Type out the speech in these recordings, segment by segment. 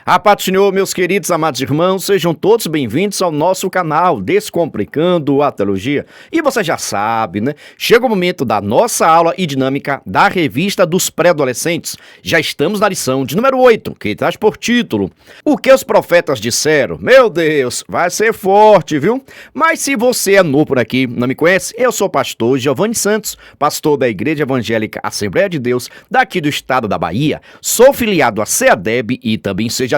A paz do Senhor, meus queridos amados irmãos, sejam todos bem-vindos ao nosso canal Descomplicando a Teologia. E você já sabe, né? Chega o momento da nossa aula e dinâmica da revista dos pré-adolescentes. Já estamos na lição de número 8, que traz por título O que os profetas disseram. Meu Deus, vai ser forte, viu? Mas se você é novo por aqui, não me conhece, eu sou o pastor Giovanni Santos, pastor da Igreja Evangélica Assembleia de Deus, daqui do estado da Bahia. Sou filiado a CEADEB e também CEADB,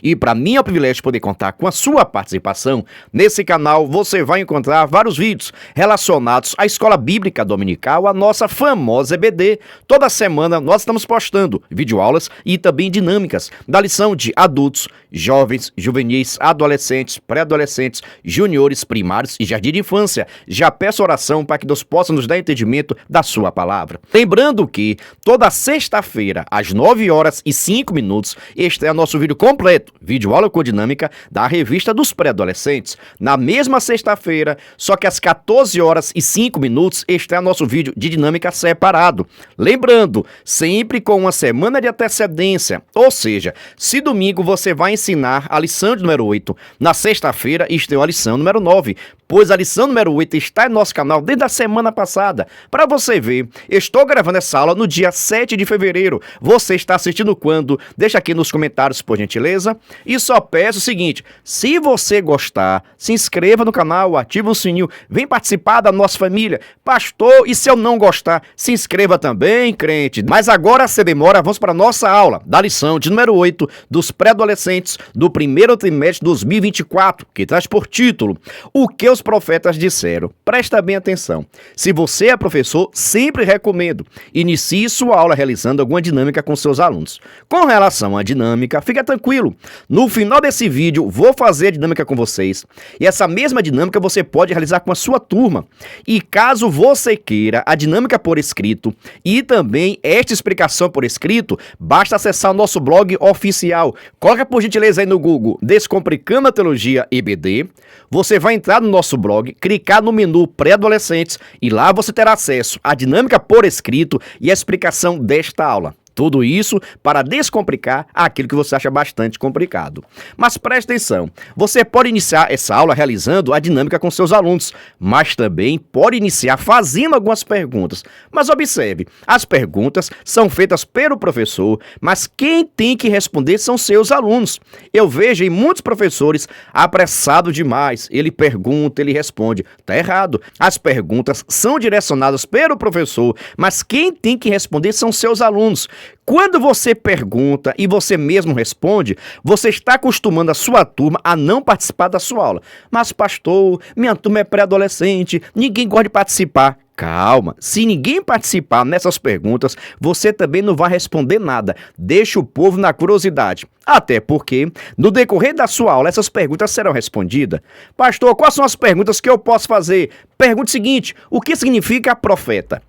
e para mim é um privilégio poder contar com a sua participação. Nesse canal você vai encontrar vários vídeos relacionados à escola bíblica dominical, a nossa famosa EBD. Toda semana nós estamos postando videoaulas e também dinâmicas da lição de adultos, jovens, juvenis, adolescentes, pré-adolescentes, juniores, primários e jardim de infância. Já peço oração para que Deus possa nos dar entendimento da sua palavra. Lembrando que toda sexta-feira, às 9h05, este é nosso vídeo completo, vídeo aula com dinâmica da revista dos pré-adolescentes. Na mesma sexta-feira, só que às 14h05, este é nosso vídeo de dinâmica separado. Lembrando, sempre com uma semana de antecedência, ou seja, se domingo você vai ensinar a lição de número 8, na sexta-feira estreou a lição número 9, pois a lição número 8 está em nosso canal desde a semana passada. Para você ver, estou gravando essa aula no dia 7 de fevereiro. Você está assistindo quando? Deixa aqui nos comentários, por gentileza. E só peço o seguinte, se você gostar, se inscreva no canal, ative o sininho, vem participar da nossa família. Pastor, e se eu não gostar, se inscreva também, crente. Mas agora, sem demora, vamos para a nossa aula da lição de número 8 dos pré-adolescentes do primeiro trimestre de 2024, que traz por título O que os profetas disseram. Presta bem atenção. Se você é professor, sempre recomendo. Inicie sua aula realizando alguma dinâmica com seus alunos. Com relação à dinâmica, fica tranquilo. No final desse vídeo, vou fazer a dinâmica com vocês. E essa mesma dinâmica você pode realizar com a sua turma. E caso você queira a dinâmica por escrito e também esta explicação por escrito, basta acessar o nosso blog oficial. Coloca por gentileza aí no Google Descomplicando a Teologia EBD. Você vai entrar no nosso blog, clicar no menu pré-adolescentes e lá você terá acesso à dinâmica por escrito e a explicação desta aula. Tudo isso para descomplicar aquilo que você acha bastante complicado. Mas preste atenção, você pode iniciar essa aula realizando a dinâmica com seus alunos, mas também pode iniciar fazendo algumas perguntas. Mas observe, as perguntas são feitas pelo professor, mas quem tem que responder são seus alunos. Eu vejo em muitos professores apressados demais, ele pergunta, ele responde. Está errado, as perguntas são direcionadas pelo professor, mas quem tem que responder são seus alunos. Quando você pergunta e você mesmo responde, você está acostumando a sua turma a não participar da sua aula. Mas pastor, minha turma é pré-adolescente, ninguém gosta de participar. Calma, se ninguém participar nessas perguntas, você também não vai responder nada. Deixa o povo na curiosidade. Até porque, no decorrer da sua aula, essas perguntas serão respondidas. Pastor, quais são as perguntas que eu posso fazer? Pergunta o seguinte, o que significa profeta?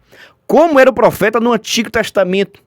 Como era o profeta no Antigo Testamento?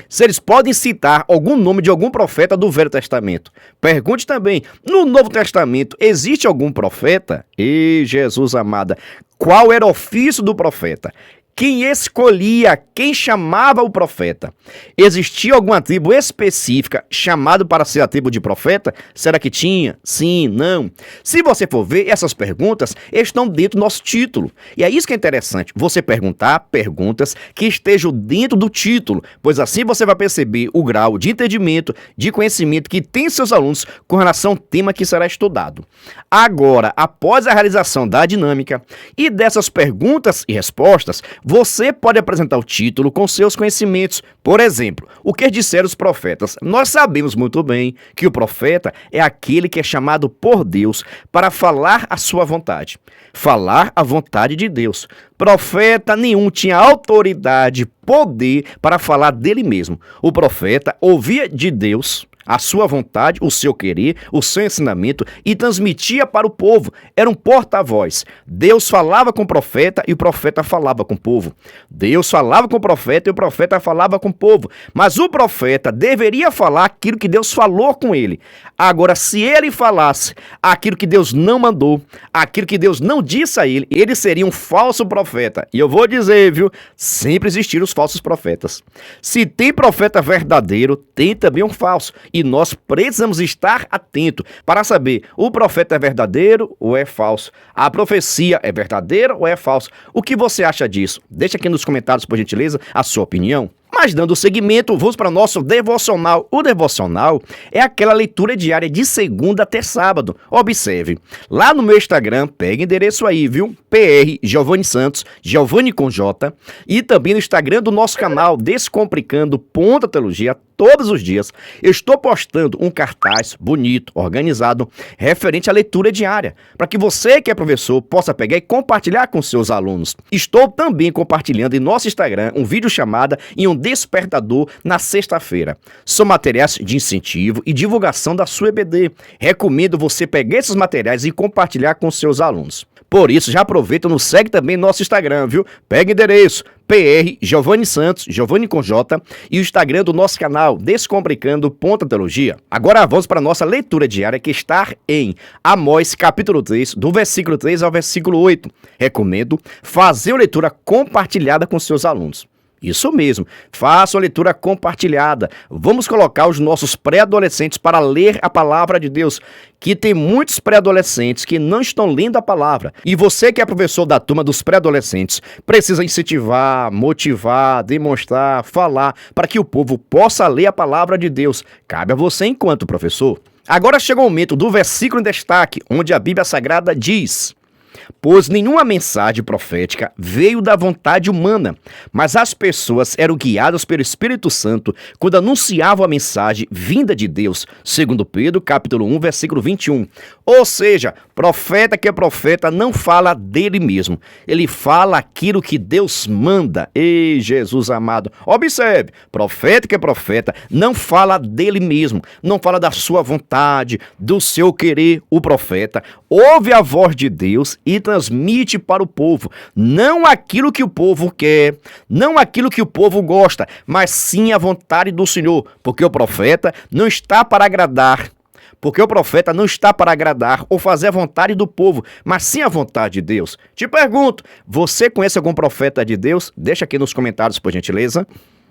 Se eles podem citar algum nome de algum profeta do Velho Testamento. Pergunte também, no Novo Testamento, existe algum profeta? E Jesus amada, qual era o ofício do profeta? Quem escolhia, quem chamava o profeta? Existia alguma tribo específica chamada para ser a tribo de profeta? Será que tinha? Sim, não? Se você for ver, essas perguntas estão dentro do nosso título. E é isso que é interessante, você perguntar perguntas que estejam dentro do título, pois assim você vai perceber o grau de entendimento, de conhecimento que tem seus alunos com relação ao tema que será estudado. Agora, após a realização da dinâmica e dessas perguntas e respostas, você pode apresentar o título com seus conhecimentos. Por exemplo, o que disseram os profetas? Nós sabemos muito bem que o profeta é aquele que é chamado por Deus para falar a sua vontade. Falar a vontade de Deus. Profeta nenhum tinha autoridade, poder para falar dele mesmo. O profeta ouvia de Deus a sua vontade, o seu querer, o seu ensinamento e transmitia para o povo. Era um porta-voz. Deus falava com o profeta e o profeta falava com o povo. Deus falava com o profeta e o profeta falava com o povo. Mas o profeta deveria falar aquilo que Deus falou com ele. Agora, se ele falasse aquilo que Deus não mandou, aquilo que Deus não disse a ele, ele seria um falso profeta. E eu vou dizer, viu, sempre existiram os falsos profetas. Se tem profeta verdadeiro, tem também um falso. E nós precisamos estar atentos para saber o profeta é verdadeiro ou é falso. A profecia é verdadeira ou é falsa. O que você acha disso? Deixa aqui nos comentários, por gentileza, a sua opinião. Mas dando seguimento, vamos para o nosso devocional. O devocional é aquela leitura diária de segunda até sábado. Observe, lá no meu Instagram, pega o endereço aí, viu? PR Giovanni Santos, Giovanni com J. E também no Instagram do nosso canal Descomplicando Teologia. Todos os dias eu estou postando um cartaz bonito, organizado, referente à leitura diária, para que você que é professor possa pegar e compartilhar com seus alunos. Estou também compartilhando em nosso Instagram um vídeo chamado em um despertador na sexta-feira. São materiais de incentivo e divulgação da sua EBD. Recomendo você pegar esses materiais e compartilhar com seus alunos. Por isso, já aproveita e nos segue também no nosso Instagram, viu? Pega o endereço, PR Giovanni Santos, Giovanni com J, e o Instagram do nosso canal, Descomplicando Teologia. Agora vamos para a nossa leitura diária, que está em Amós, capítulo 3, do versículo 3 ao versículo 8. Recomendo fazer uma leitura compartilhada com seus alunos. Isso mesmo, faça uma leitura compartilhada. Vamos colocar os nossos pré-adolescentes para ler a palavra de Deus, que tem muitos pré-adolescentes que não estão lendo a palavra. E você que é professor da turma dos pré-adolescentes, precisa incentivar, motivar, demonstrar, falar, para que o povo possa ler a palavra de Deus. Cabe a você enquanto professor. Agora chega o momento do versículo em destaque, onde a Bíblia Sagrada diz: pois nenhuma mensagem profética veio da vontade humana, mas as pessoas eram guiadas pelo Espírito Santo quando anunciavam a mensagem vinda de Deus, segundo Pedro, capítulo 1, versículo 21. Ou seja, profeta que é profeta não fala dele mesmo, ele fala aquilo que Deus manda. Ei, Jesus amado, observe, profeta que é profeta não fala dele mesmo, não fala da sua vontade, do seu querer. O profeta ouve a voz de Deus e transmite para o povo, não aquilo que o povo quer, não aquilo que o povo gosta, mas sim a vontade do Senhor, porque o profeta não está para agradar. Porque o profeta não está para agradar ou fazer a vontade do povo, mas sim a vontade de Deus. Te pergunto, você conhece algum profeta de Deus? Deixa aqui nos comentários, por gentileza.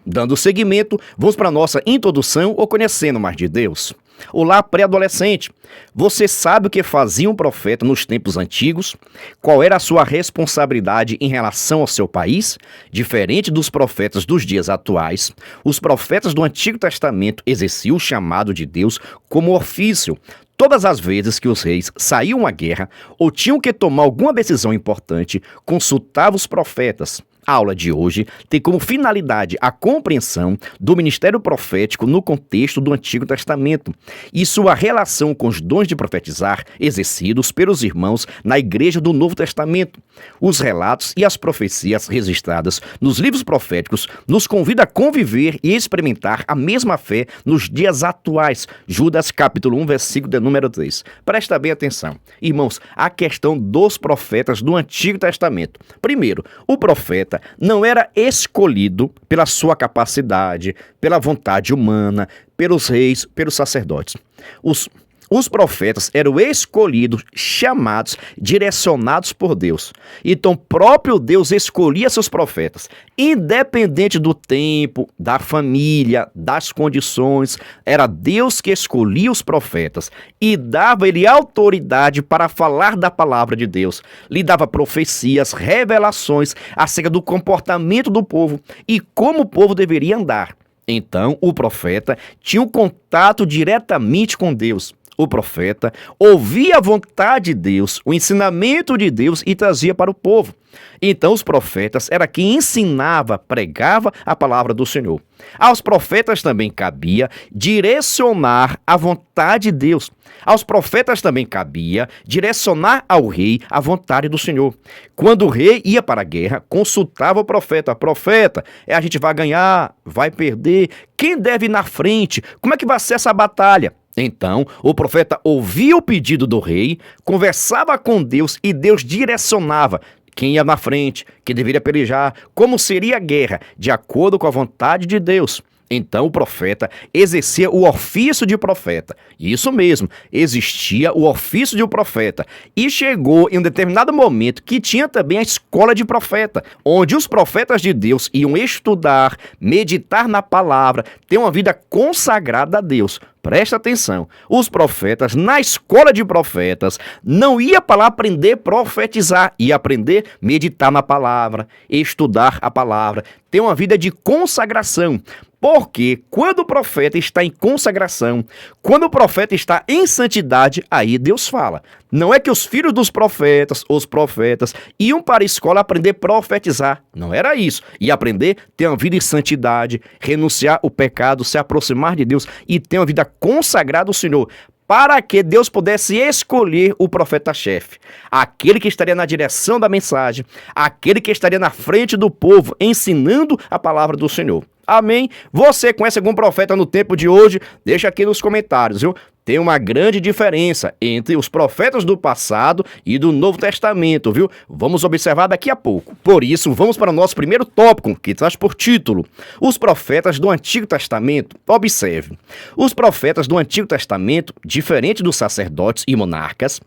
Dando seguimento, vamos para a nossa introdução ou conhecendo mais de Deus. Olá, pré-adolescente. Você sabe o que fazia um profeta nos tempos antigos? Qual era a sua responsabilidade em relação ao seu país? Diferente dos profetas dos dias atuais, os profetas do Antigo Testamento exerciam o chamado de Deus como ofício. Todas as vezes que os reis saíam à guerra ou tinham que tomar alguma decisão importante, consultavam os profetas. A aula de hoje tem como finalidade a compreensão do ministério profético no contexto do Antigo Testamento e sua relação com os dons de profetizar exercidos pelos irmãos na Igreja do Novo Testamento. Os relatos e as profecias registradas nos livros proféticos nos convidam a conviver e experimentar a mesma fé nos dias atuais. Judas capítulo 1, versículo de número 3. Presta bem atenção. Irmãos, a questão dos profetas do Antigo Testamento. Primeiro, o profeta não era escolhido pela sua capacidade, pela vontade humana, pelos reis, pelos sacerdotes. Os profetas eram escolhidos, chamados, direcionados por Deus. Então, próprio Deus escolhia seus profetas, independente do tempo, da família, das condições. Era Deus que escolhia os profetas e dava-lhe autoridade para falar da palavra de Deus. Lhe dava profecias, revelações acerca do comportamento do povo e como o povo deveria andar. Então, o profeta tinha um contato diretamente com Deus. O profeta ouvia a vontade de Deus, o ensinamento de Deus e trazia para o povo. Então os profetas era quem ensinava, pregava a palavra do Senhor. Aos profetas também cabia direcionar a vontade de Deus. Aos profetas também cabia direcionar ao rei a vontade do Senhor. Quando o rei ia para a guerra, consultava o profeta. Profeta, a gente vai ganhar, vai perder? Quem deve ir na frente? Como é que vai ser essa batalha? Então, o profeta ouvia o pedido do rei, conversava com Deus e Deus direcionava quem ia na frente, quem deveria pelejar, como seria a guerra, de acordo com a vontade de Deus. Então o profeta exercia o ofício de profeta. Isso mesmo, existia o ofício de um profeta. E chegou em um determinado momento que tinha também a escola de profeta, onde os profetas de Deus iam estudar, meditar na palavra, ter uma vida consagrada a Deus. Presta atenção, os profetas, na escola de profetas, não ia para lá aprender a profetizar, ia aprender a meditar na palavra, estudar a palavra, ter uma vida de consagração. Porque quando o profeta está em consagração, quando o profeta está em santidade, aí Deus fala. Não é que os filhos dos profetas, os profetas, iam para a escola aprender a profetizar. Não era isso. Ia aprender a ter uma vida em santidade, renunciar o pecado, se aproximar de Deus e ter uma vida consagrada ao Senhor, para que Deus pudesse escolher o profeta-chefe, aquele que estaria na direção da mensagem, aquele que estaria na frente do povo, ensinando a palavra do Senhor. Amém? Você conhece algum profeta no tempo de hoje? Deixa aqui nos comentários, viu? Tem uma grande diferença entre os profetas do passado e do Novo Testamento, viu? Vamos observar daqui a pouco. Por isso, vamos para o nosso primeiro tópico, que traz por título: os profetas do Antigo Testamento. Observe. Os profetas do Antigo Testamento, diferente dos sacerdotes e monarcas,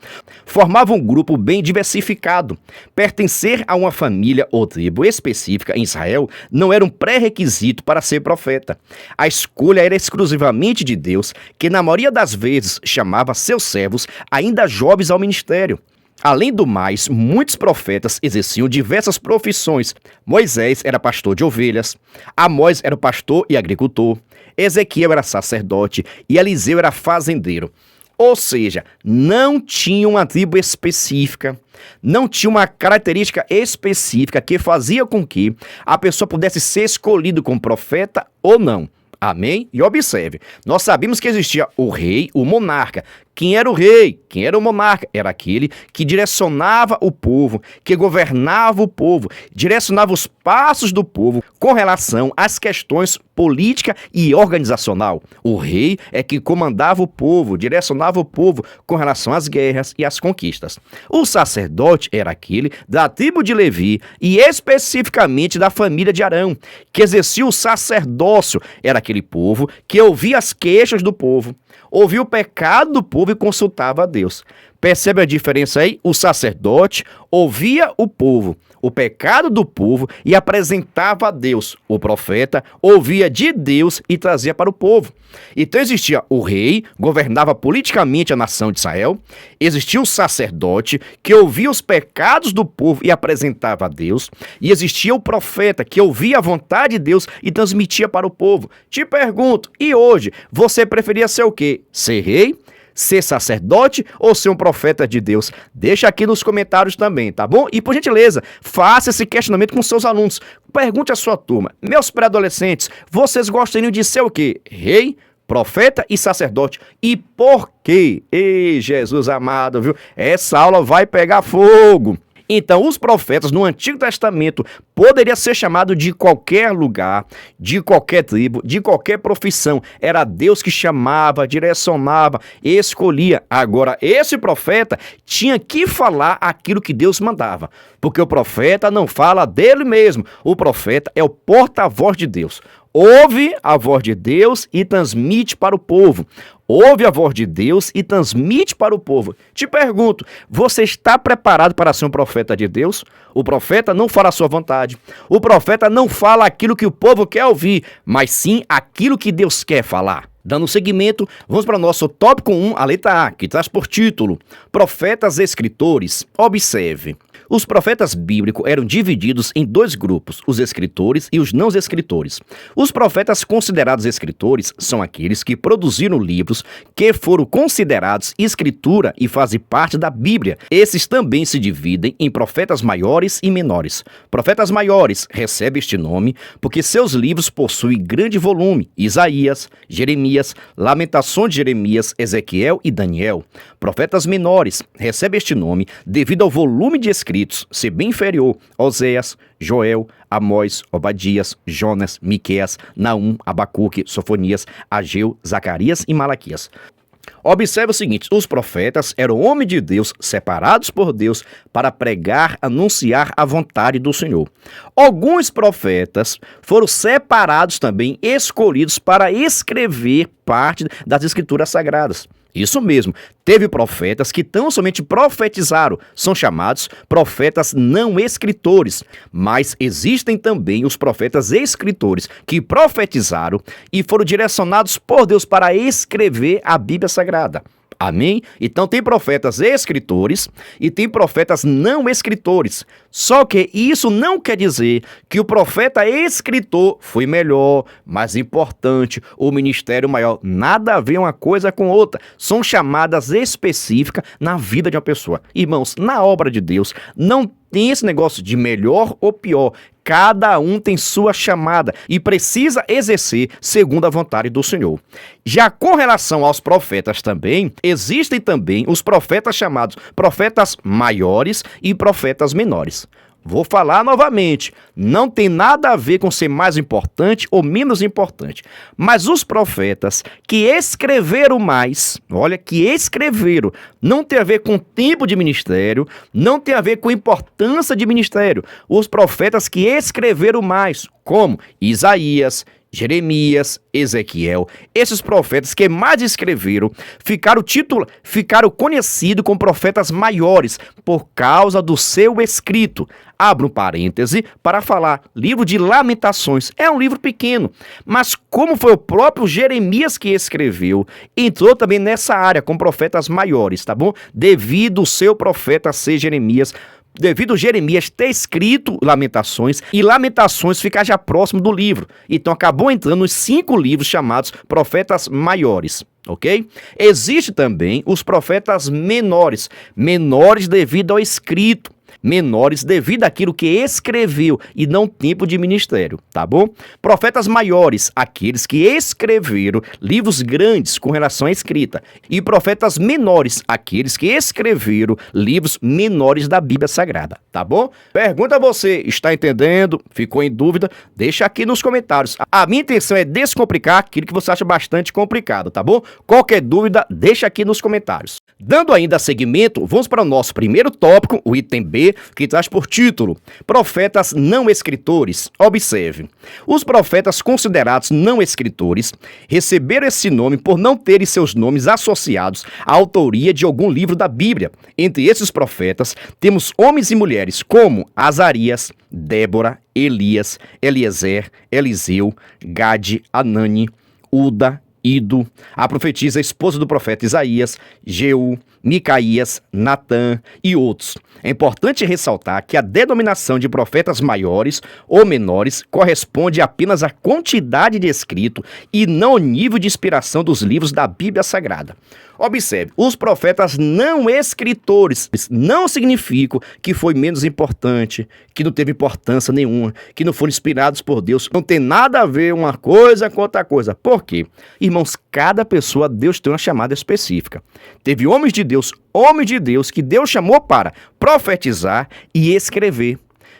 formavam um grupo bem diversificado. Pertencer a uma família ou tribo específica em Israel não era um pré-requisito para ser profeta. A escolha era exclusivamente de Deus, que na maioria das vezes chamava seus servos ainda jovens ao ministério. Além do mais, muitos profetas exerciam diversas profissões. Moisés era pastor de ovelhas, Amós era pastor e agricultor, Ezequiel era sacerdote e Eliseu era fazendeiro. Ou seja, não tinha uma tribo específica, não tinha uma característica específica que fazia com que a pessoa pudesse ser escolhida como profeta ou não. Amém? E observe, nós sabemos que existia o rei, o monarca. Quem era o rei? Quem era o monarca? Era aquele que direcionava o povo, que governava o povo, direcionava os passos do povo com relação às questões política e organizacional. O rei é que comandava o povo, direcionava o povo com relação às guerras e às conquistas. O sacerdote era aquele da tribo de Levi e especificamente da família de Arão, que exercia o sacerdócio. Era aquele povo que ouvia as queixas do povo, ouvia o pecado do povo e consultava a Deus. Percebe a diferença aí? O sacerdote ouvia o povo, o pecado do povo e apresentava a Deus. O profeta ouvia de Deus e trazia para o povo. Então existia o rei, governava politicamente a nação de Israel. Existia o sacerdote, que ouvia os pecados do povo e apresentava a Deus. E existia o profeta, que ouvia a vontade de Deus e transmitia para o povo. Te pergunto, e hoje, você preferia ser o quê? Ser rei? Ser sacerdote ou ser um profeta de Deus? Deixa aqui nos comentários também, tá bom? E por gentileza, faça esse questionamento com seus alunos. Pergunte à sua turma: meus pré-adolescentes, vocês gostariam de ser o quê? Rei, profeta e sacerdote? E por quê? Ei, Jesus amado, viu? Essa aula vai pegar fogo. Então, os profetas no Antigo Testamento poderia ser chamado de qualquer lugar, de qualquer tribo, de qualquer profissão. Era Deus que chamava, direcionava, escolhia. Agora, esse profeta tinha que falar aquilo que Deus mandava, porque o profeta não fala dele mesmo. O profeta é o porta-voz de Deus. Ouve a voz de Deus e transmite para o povo. Ouve a voz de Deus e transmite para o povo. Te pergunto, você está preparado para ser um profeta de Deus? O profeta não fala a sua vontade. O profeta não fala aquilo que o povo quer ouvir, mas sim aquilo que Deus quer falar. Dando seguimento, vamos para o nosso tópico 1, a letra A, que traz por título: Profetas Escritores. Observe. Os profetas bíblicos eram divididos em dois grupos, os escritores e os não escritores. Os profetas considerados escritores são aqueles que produziram livros que foram considerados escritura e fazem parte da Bíblia. Esses também se dividem em profetas maiores e menores. Profetas maiores recebem este nome porque seus livros possuem grande volume: Isaías, Jeremias, Lamentações de Jeremias, Ezequiel e Daniel. Profetas menores recebem este nome devido ao volume de escritos ser bem inferior: Oséias, Joel, Amós, Obadias, Jonas, Miqueias, Naum, Abacuque, Sofonias, Ageu, Zacarias e Malaquias. Observe o seguinte: os profetas eram homens de Deus, separados por Deus para pregar, anunciar a vontade do Senhor. Alguns profetas foram separados também, escolhidos para escrever parte das Escrituras Sagradas. Isso mesmo, teve profetas que tão somente profetizaram, são chamados profetas não escritores, mas existem também os profetas escritores que profetizaram e foram direcionados por Deus para escrever a Bíblia Sagrada. Amém? Então tem profetas escritores e tem profetas não escritores. Só que isso não quer dizer que o profeta escritor foi melhor, mais importante, o ministério maior. Nada a ver uma coisa com outra. São chamadas específicas na vida de uma pessoa. Irmãos, na obra de Deus não tem esse negócio de melhor ou pior. Cada um tem sua chamada e precisa exercer segundo a vontade do Senhor. Já com relação aos profetas também, existem também os profetas chamados profetas maiores e profetas menores. Vou falar novamente, não tem nada a ver com ser mais importante ou menos importante. Mas os profetas que escreveram mais, olha, que escreveram, não tem a ver com tempo de ministério, não tem a ver com importância de ministério. Os profetas que escreveram mais, como Isaías, Jeremias, Ezequiel, esses profetas que mais escreveram, ficaram conhecidos como profetas maiores por causa do seu escrito. Abro um parêntese para falar, livro de Lamentações, é um livro pequeno, mas como foi o próprio Jeremias que escreveu, entrou também nessa área com profetas maiores, tá bom? Devido o seu profeta ser Jeremias, devido Jeremias ter escrito Lamentações e Lamentações ficar já próximo do livro. Então acabou entrando nos 5 livros chamados profetas maiores. Ok? Existe também os profetas menores, menores devido ao escrito, menores devido àquilo que escreveu e não tempo de ministério, tá bom? Profetas maiores, aqueles que escreveram livros grandes com relação à escrita, e profetas menores, aqueles que escreveram livros menores da Bíblia Sagrada, tá bom? Pergunta a você, está entendendo? Ficou em dúvida? Deixa aqui nos comentários. A minha intenção é descomplicar aquilo que você acha bastante complicado, tá bom? Qualquer dúvida, deixa aqui nos comentários. Dando ainda seguimento, vamos para o nosso primeiro tópico, o item B, que traz por título Profetas não escritores. Observe, os profetas considerados não escritores receberam esse nome por não terem seus nomes associados à autoria de algum livro da Bíblia. Entre esses profetas, temos homens e mulheres como Azarias, Débora, Elias, Eliezer, Eliseu, Gade, Anani, Uda, Ido, a profetisa esposa do profeta Isaías, Jeú, Micaías, Natã e outros. É importante ressaltar que a denominação de profetas maiores ou menores corresponde apenas à quantidade de escrito e não ao nível de inspiração dos livros da Bíblia Sagrada. Observe, os profetas não escritores não significam que foi menos importante, que não teve importância nenhuma, que não foram inspirados por Deus. Não tem nada a ver uma coisa com outra coisa. Por quê? Irmãos, cada pessoa, Deus tem uma chamada específica. Teve homens de Deus que Deus chamou para profetizar e escrever.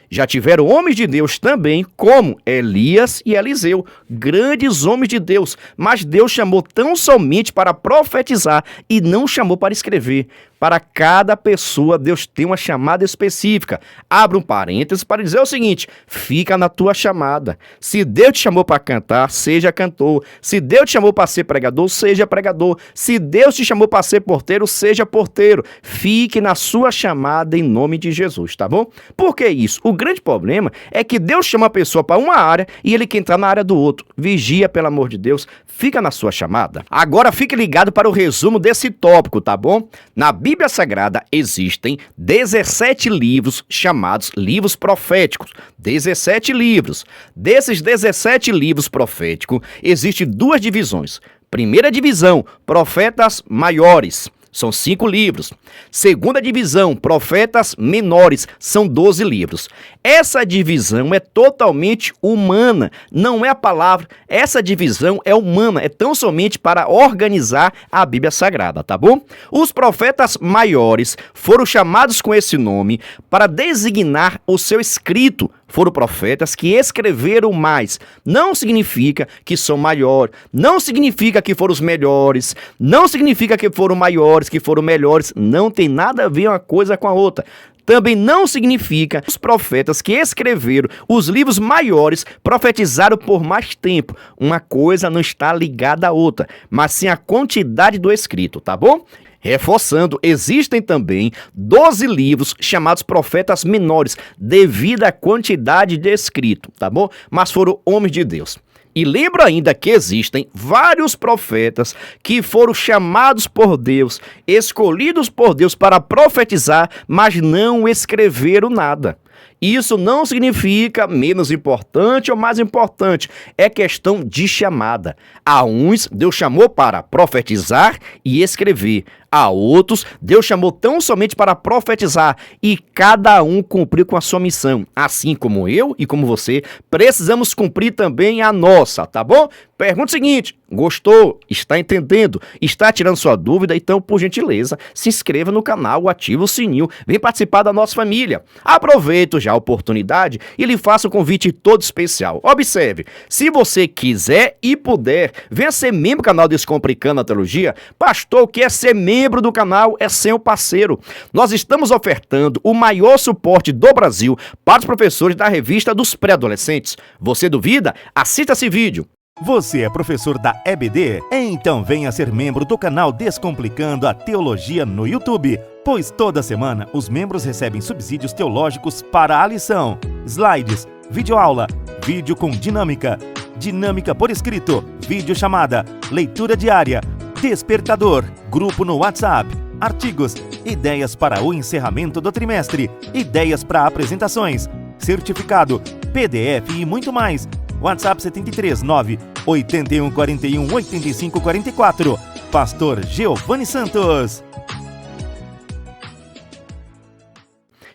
Já tiveram homens de Deus também, como Elias e Eliseu, grandes homens de Deus, mas Deus chamou tão somente para profetizar e não chamou para escrever. Para cada pessoa, Deus tem uma chamada específica. Abra um parênteses para dizer o seguinte: fica na tua chamada. Se Deus te chamou para cantar, seja cantor. Se Deus te chamou para ser pregador, seja pregador. Se Deus te chamou para ser porteiro, seja porteiro. Fique na sua chamada em nome de Jesus, tá bom? Por que isso? O grande problema é que Deus chama a pessoa para uma área e ele quer entrar na área do outro. Vigia, pelo amor de Deus. Fica na sua chamada. Agora fique ligado para o resumo desse tópico, tá bom? Na Bíblia Sagrada existem 17 livros chamados livros proféticos. 17 livros. Desses 17 livros proféticos, existem 2 divisões. Primeira divisão, profetas maiores. São 5 livros. Segunda divisão, profetas menores, são 12 livros. Essa divisão é totalmente humana, não é a palavra. Essa divisão é humana, é tão somente para organizar a Bíblia Sagrada, tá bom? Os profetas maiores foram chamados com esse nome para designar o seu escrito. foram profetas que escreveram mais. Não significa que são maiores, não significa que foram os melhores, não significa que foram maiores, que foram melhores. Não tem nada a ver uma coisa com a outra. Também não significa que os profetas que escreveram os livros maiores profetizaram por mais tempo. Uma coisa não está ligada à outra, mas sim a quantidade do escrito, tá bom? Reforçando, existem também 12 livros chamados profetas menores, devido à quantidade de escrito, tá bom? Mas foram homens de Deus. E lembra ainda que existem vários profetas que foram chamados por Deus, escolhidos por Deus para profetizar, mas não escreveram nada. Isso não significa menos importante ou mais importante, é questão de chamada. A uns Deus chamou para profetizar e escrever, a outros Deus chamou tão somente para profetizar e cada um cumpriu com a sua missão. Assim como eu e como você, precisamos cumprir também a nossa, tá bom? Pergunta o seguinte, gostou? Está entendendo? Está tirando sua dúvida? Então, por gentileza, se inscreva no canal, ative o sininho, vem participar da nossa família. Aproveito já a oportunidade e lhe faço um convite todo especial. Observe, se você quiser e puder, venha ser membro do canal Descomplicando a Teologia. Pastor, o que é ser membro do canal? É ser um parceiro. Nós estamos ofertando o maior suporte do Brasil para os professores da revista dos pré-adolescentes. Você duvida? Assista esse vídeo. Você é professor da EBD? Então venha ser membro do canal Descomplicando a Teologia no YouTube, pois toda semana os membros recebem subsídios teológicos para a lição, slides, videoaula, vídeo com dinâmica, dinâmica por escrito, videochamada, leitura diária, despertador, grupo no WhatsApp, artigos, ideias para o encerramento do trimestre, ideias para apresentações, certificado, PDF e muito mais. WhatsApp 73 9 81 41 85 44. Pastor Giovanni Santos.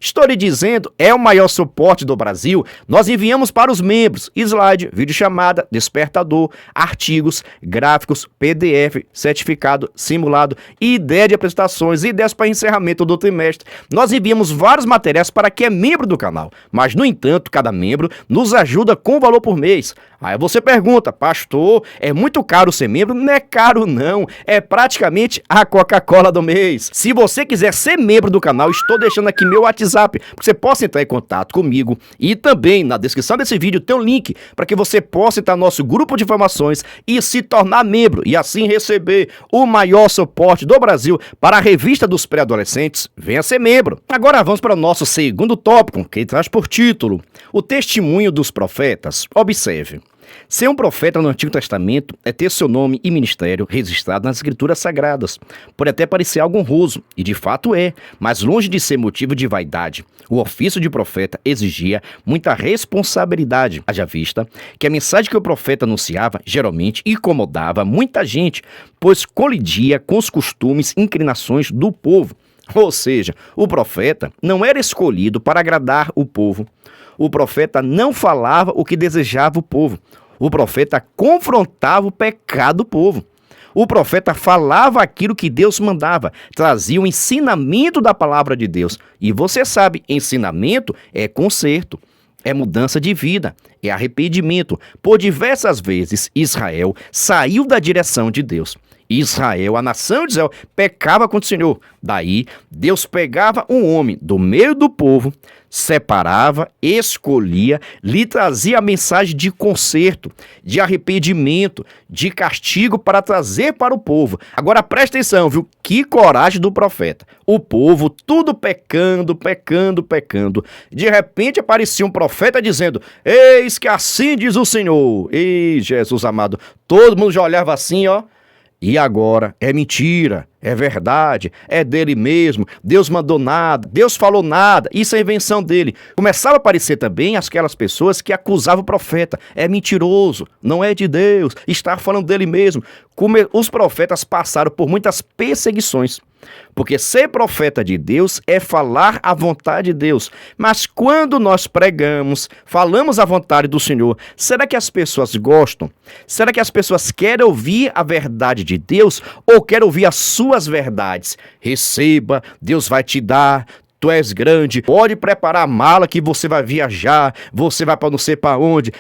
Estou lhe dizendo, é o maior suporte do Brasil. Nós enviamos para os membros slide, videochamada, despertador, artigos, gráficos, PDF, certificado, simulado, ideia de apresentações, ideias para encerramento do trimestre. Nós enviamos vários materiais para quem é membro do canal, mas, no entanto, cada membro nos ajuda com valor por mês. Aí você pergunta, pastor, é muito caro ser membro? Não é caro não, é praticamente a Coca-Cola do mês. Se você quiser ser membro do canal, estou deixando aqui meu WhatsApp, para que você possa entrar em contato comigo e também na descrição desse vídeo tem um link para que você possa entrar no nosso grupo de informações e se tornar membro e assim receber o maior suporte do Brasil para a revista dos pré-adolescentes. Venha ser membro. Agora vamos para o nosso segundo tópico, que traz por título o testemunho dos profetas. Observe. Ser um profeta no Antigo Testamento é ter seu nome e ministério registrado nas Escrituras Sagradas. Pode até parecer algo honroso, e de fato é, mas longe de ser motivo de vaidade. O ofício de profeta exigia muita responsabilidade, haja vista que a mensagem que o profeta anunciava geralmente incomodava muita gente, pois colidia com os costumes e inclinações do povo. Ou seja, o profeta não era escolhido para agradar o povo. O profeta não falava o que desejava o povo. O profeta confrontava o pecado do povo. O profeta falava aquilo que Deus mandava, trazia o ensinamento da palavra de Deus. E você sabe, ensinamento é conserto, é mudança de vida, é arrependimento. Por diversas vezes, Israel saiu da direção de Deus. Israel, a nação de Israel, pecava contra o Senhor. Daí, Deus pegava um homem do meio do povo, separava, escolhia, lhe trazia a mensagem de conserto, de arrependimento, de castigo para trazer para o povo. Agora presta atenção, viu? Que coragem do profeta. O povo tudo pecando, pecando, pecando. De repente aparecia um profeta dizendo, eis que assim diz o Senhor. Ei, Jesus amado, todo mundo já olhava assim, ó. E agora é mentira, é verdade, é dele mesmo, Deus mandou nada, Deus falou nada, isso é invenção dele. Começava a aparecer também aquelas pessoas que acusavam o profeta, é mentiroso, não é de Deus, está falando dele mesmo. Os profetas passaram por muitas perseguições, porque ser profeta de Deus é falar a vontade de Deus. Mas quando nós pregamos, falamos a vontade do Senhor, será que as pessoas gostam? Será que as pessoas querem ouvir a verdade de Deus ou querem ouvir as suas verdades? Receba, Deus vai te dar, tu és grande, pode preparar a mala que você vai viajar, você vai para não sei para onde.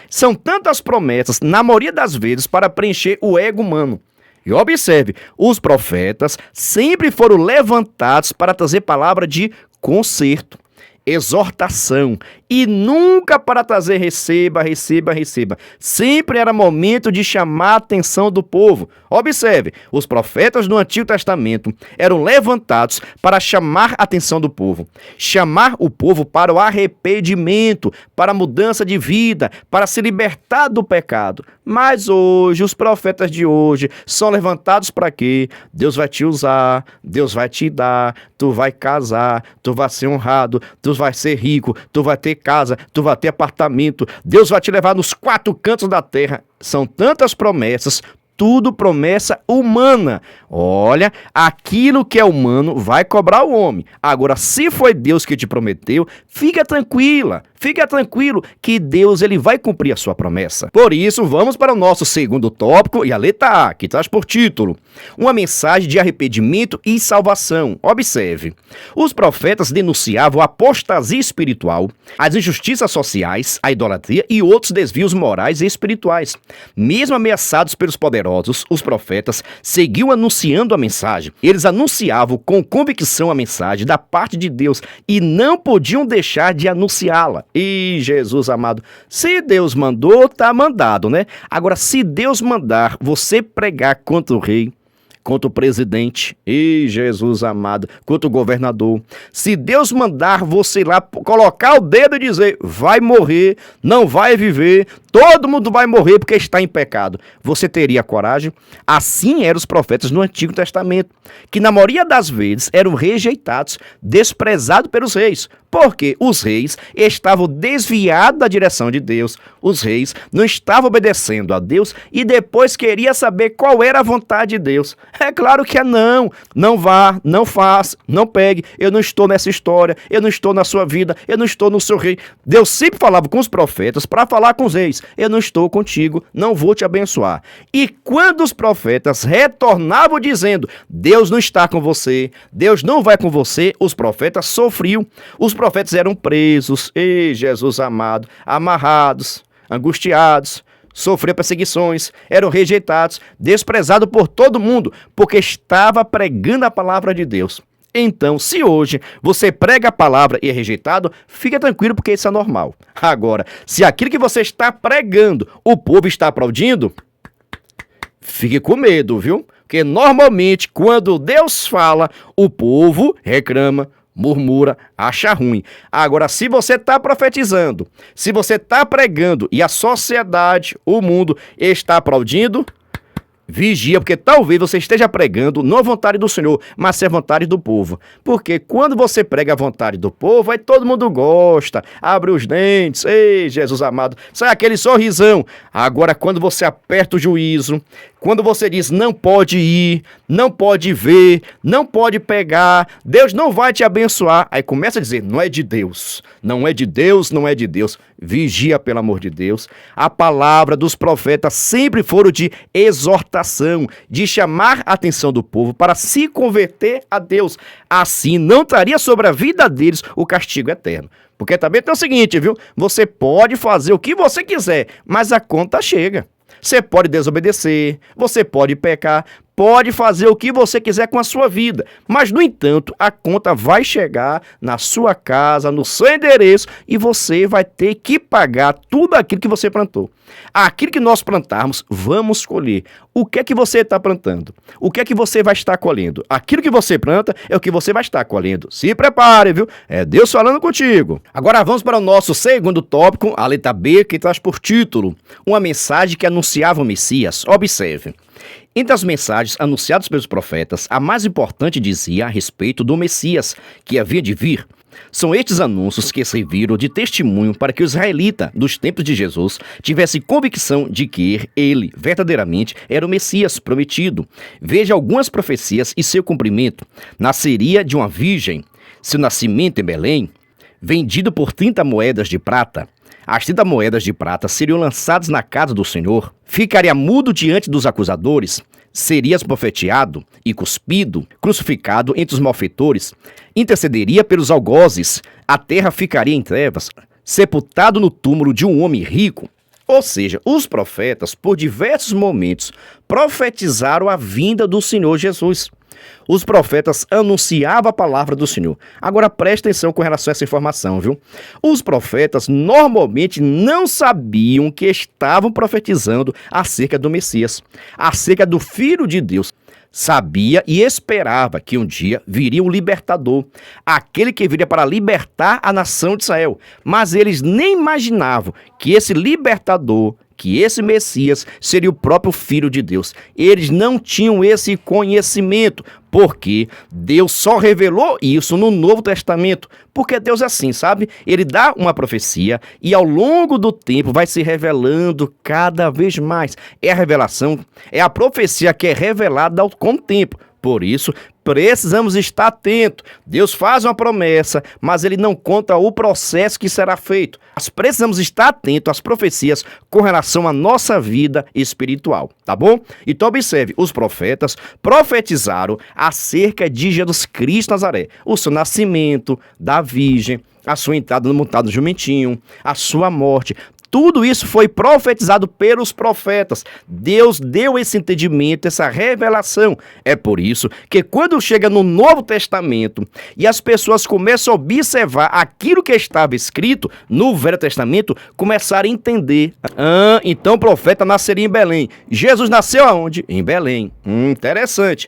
São tantas promessas, na maioria das vezes, para preencher o ego humano. E observe, os profetas sempre foram levantados para trazer palavra de conserto, exortação, e nunca para trazer receba, receba, receba. Sempre era momento de chamar a atenção do povo. Observe, os profetas do Antigo Testamento eram levantados para chamar a atenção do povo. Chamar o povo para o arrependimento, para a mudança de vida, para se libertar do pecado. Mas hoje, os profetas de hoje são levantados para quê? Deus vai te usar, Deus vai te dar, tu vai casar, tu vai ser honrado, tu vai ser rico, tu vai ter casa, tu vai ter apartamento, Deus vai te levar nos 4 cantos da terra. São tantas promessas, tudo promessa humana. Olha, aquilo que é humano vai cobrar o homem. Agora, se foi Deus que te prometeu, fica tranquila, fica tranquilo que Deus ele vai cumprir a sua promessa. Por isso, vamos para o nosso segundo tópico e a letra A, que traz por título: uma mensagem de arrependimento e salvação. Observe, os profetas denunciavam a apostasia espiritual, as injustiças sociais, a idolatria e outros desvios morais e espirituais. Mesmo ameaçados pelos poderosos, os profetas seguiam anunciando a mensagem. Eles anunciavam com convicção a mensagem da parte de Deus e não podiam deixar de anunciá-la. E Jesus amado, se Deus mandou, tá mandado, né? Agora, se Deus mandar você pregar contra o rei, contra o presidente, e Jesus amado, contra o governador, se Deus mandar você lá colocar o dedo e dizer, vai morrer, não vai viver, todo mundo vai morrer porque está em pecado, você teria coragem? Assim eram os profetas no Antigo Testamento, que na maioria das vezes eram rejeitados, desprezados pelos reis, porque os reis estavam desviados da direção de Deus, os reis não estavam obedecendo a Deus e depois queria saber qual era a vontade de Deus. É claro que é não vá, não faça, não pegue, eu não estou nessa história, eu não estou na sua vida, eu não estou no seu rei. Deus sempre falava com os profetas para falar com os reis, eu não estou contigo, não vou te abençoar. E quando os profetas retornavam dizendo, Deus não está com você, Deus não vai com você, os profetas sofriam, os profetas eram presos, e Jesus amado, amarrados, angustiados, sofriam perseguições, eram rejeitados, desprezados por todo mundo, porque estava pregando a palavra de Deus. Então, se hoje você prega a palavra e é rejeitado, fica tranquilo porque isso é normal. Agora, se aquilo que você está pregando, o povo está aplaudindo, fique com medo, viu? Porque normalmente, quando Deus fala, o povo reclama, murmura, acha ruim. Agora, se você está profetizando, se você está pregando e a sociedade, o mundo está aplaudindo, vigia, porque talvez você esteja pregando não a vontade do Senhor, mas a vontade do povo. Porque quando você prega a vontade do povo, aí todo mundo gosta, abre os dentes, ei, Jesus amado, sai aquele sorrisão. Agora, quando você aperta o juízo, quando você diz não pode ir, não pode ver, não pode pegar, Deus não vai te abençoar, aí começa a dizer, não é de Deus, não é de Deus, não é de Deus. Vigia, pelo amor de Deus. A palavra dos profetas sempre foram de exortação, de chamar a atenção do povo para se converter a Deus. Assim não traria sobre a vida deles o castigo eterno. Porque também tem o seguinte, viu? Você pode fazer o que você quiser, mas a conta chega. Você pode desobedecer, você pode pecar, pode fazer o que você quiser com a sua vida, mas, no entanto, a conta vai chegar na sua casa, no seu endereço, e você vai ter que pagar tudo aquilo que você plantou. Aquilo que nós plantarmos, vamos colher. O que é que você está plantando? O que é que você vai estar colhendo? Aquilo que você planta é o que você vai estar colhendo. Se prepare, viu? É Deus falando contigo. Agora vamos para o nosso segundo tópico, a letra B, que traz por título uma mensagem que anunciava o Messias. Observe. Entre as mensagens anunciadas pelos profetas, a mais importante dizia a respeito do Messias, que havia de vir. São estes anúncios que serviram de testemunho para que os israelitas dos tempos de Jesus tivessem convicção de que ele verdadeiramente era o Messias prometido. Veja algumas profecias e seu cumprimento. Nasceria de uma virgem, seu nascimento em Belém, vendido por 30 moedas de prata. As 30 moedas de prata seriam lançadas na casa do Senhor. Ficaria mudo diante dos acusadores. serias profeteado e cuspido, crucificado entre os malfeitores, intercederia pelos algozes, a terra ficaria em trevas, sepultado no túmulo de um homem rico. Ou seja, os profetas, por diversos momentos, profetizaram a vinda do Senhor Jesus. Os profetas anunciavam a palavra do Senhor. Agora presta atenção com relação a essa informação, viu? Os profetas normalmente não sabiam que estavam profetizando acerca do Messias, acerca do Filho de Deus. Sabia e esperava que um dia viria o libertador, aquele que viria para libertar a nação de Israel. Mas eles nem imaginavam que esse libertador, que esse Messias seria o próprio Filho de Deus. Eles não tinham esse conhecimento, porque Deus só revelou isso no Novo Testamento. Porque Deus é assim, sabe? Ele dá uma profecia e ao longo do tempo vai se revelando cada vez mais. É a revelação, é a profecia que é revelada com o tempo. Por isso, precisamos estar atentos. Deus faz uma promessa, mas ele não conta o processo que será feito. Nós precisamos estar atentos às profecias com relação à nossa vida espiritual, tá bom? Então observe, os profetas profetizaram acerca de Jesus Cristo Nazaré, o seu nascimento, da Virgem, a sua entrada no montado jumentinho, a sua morte. Tudo isso foi profetizado pelos profetas. Deus deu esse entendimento, essa revelação. É por isso que quando chega no Novo Testamento e as pessoas começam a observar aquilo que estava escrito no Velho Testamento, começaram a entender. Então o profeta nasceria em Belém. Jesus nasceu aonde? Em Belém. Interessante.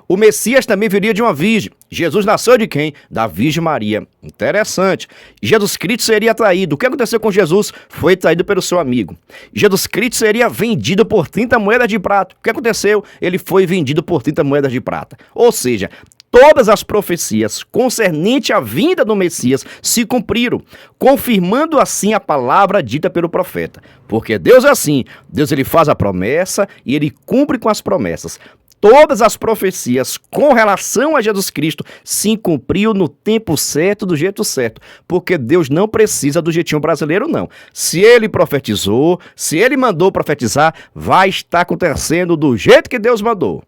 O Messias também viria de uma virgem. Jesus nasceu de quem? Da Virgem Maria. Interessante. Jesus Cristo seria traído. O que aconteceu com Jesus? Foi traído pelo seu amigo. Jesus Cristo seria vendido por 30 moedas de prata. O que aconteceu? Ele foi vendido por 30 moedas de prata. Ou seja, todas as profecias concernentes à vinda do Messias se cumpriram, confirmando assim a palavra dita pelo profeta. Porque Deus é assim. Deus ele faz a promessa e ele cumpre com as promessas. Todas as profecias com relação a Jesus Cristo se cumpriu no tempo certo, do jeito certo. Porque Deus não precisa do jeitinho brasileiro, não. Se ele profetizou, se ele mandou profetizar, vai estar acontecendo do jeito que Deus mandou.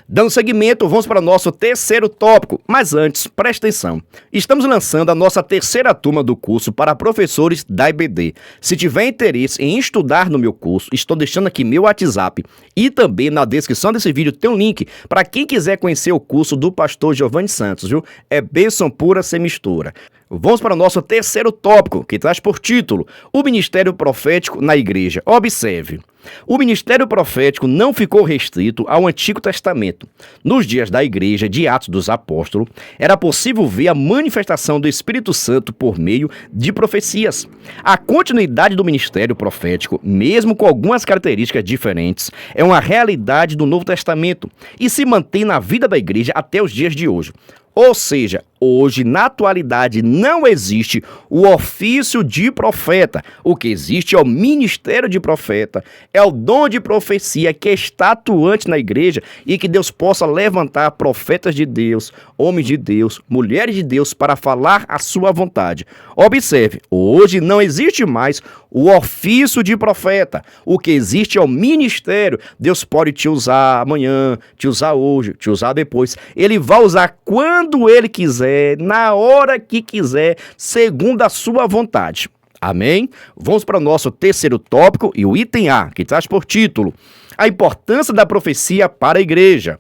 Dando seguimento, vamos para o nosso terceiro tópico. Mas antes, presta atenção. Estamos lançando a nossa terceira turma do curso para professores da EBD. Se tiver interesse em estudar no meu curso, estou deixando aqui meu WhatsApp e também na descrição desse vídeo tem um link para quem quiser conhecer o curso do pastor Giovanni Santos, viu? É bênção pura sem mistura. Vamos para o nosso terceiro tópico, que traz por título o Ministério Profético na Igreja. Observe. O ministério profético não ficou restrito ao Antigo Testamento. Nos dias da Igreja de Atos dos Apóstolos, era possível ver a manifestação do Espírito Santo por meio de profecias. A continuidade do ministério profético, mesmo com algumas características diferentes, é uma realidade do Novo Testamento e se mantém na vida da Igreja até os dias de hoje. Ou seja, hoje, na atualidade, não existe o ofício de profeta. O que existe é o ministério de profeta, é o dom de profecia que está atuante na igreja e que Deus possa levantar profetas de Deus, homens de Deus, mulheres de Deus para falar a sua vontade. Observe, hoje não existe mais o ofício de profeta. O que existe é o ministério. Deus pode te usar amanhã, te usar hoje, te usar depois. Ele vai usar quando ele quiser, na hora que quiser, segundo a sua vontade. Amém? Vamos para o nosso terceiro tópico e o item A, que traz por título a importância da profecia para a igreja.